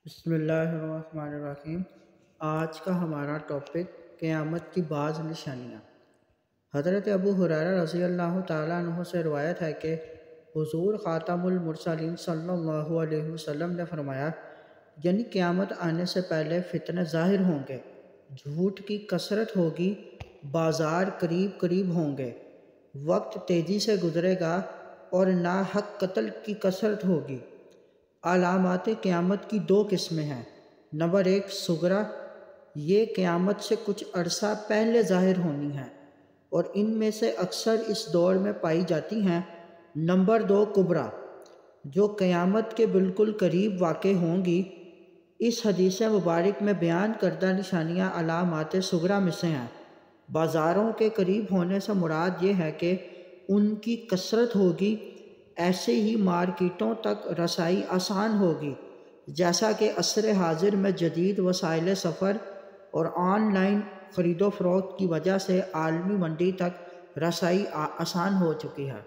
بسم اللہ الرحمن الرحیم۔ آج کا ہمارا ٹاپک قیامت کی بعض نشانیاں۔ حضرت ابو ہریرہ رضی اللہ تعالیٰ عنہ سے روایت ہے کہ حضور خاتم المرسلین صلی اللہ علیہ وسلم نے فرمایا، یعنی قیامت آنے سے پہلے فتنے ظاہر ہوں گے، جھوٹ کی کثرت ہوگی، بازار قریب قریب ہوں گے، وقت تیزی سے گزرے گا اور ناحق قتل کی کثرت ہوگی۔ علامات قیامت کی دو قسمیں ہیں۔ نمبر 1 صغریٰ، یہ قیامت سے کچھ عرصہ پہلے ظاہر ہونی ہیں اور ان میں سے اکثر اس دور میں پائی جاتی ہیں۔ نمبر 2 کبریٰ، جو قیامت کے بالکل قریب واقع ہوں گی۔ اس حدیث مبارک میں بیان کردہ نشانیاں علامات صغریٰ میں سے ہیں۔ بازاروں کے قریب ہونے سے مراد یہ ہے کہ ان کی کثرت ہوگی، ایسے ہی مارکیٹوں تک رسائی آسان ہوگی، جیسا کہ عصر حاضر میں جدید وسائل سفر اور آن لائن خرید و فروخت کی وجہ سے عالمی منڈی تک رسائی آسان ہو چکی ہے۔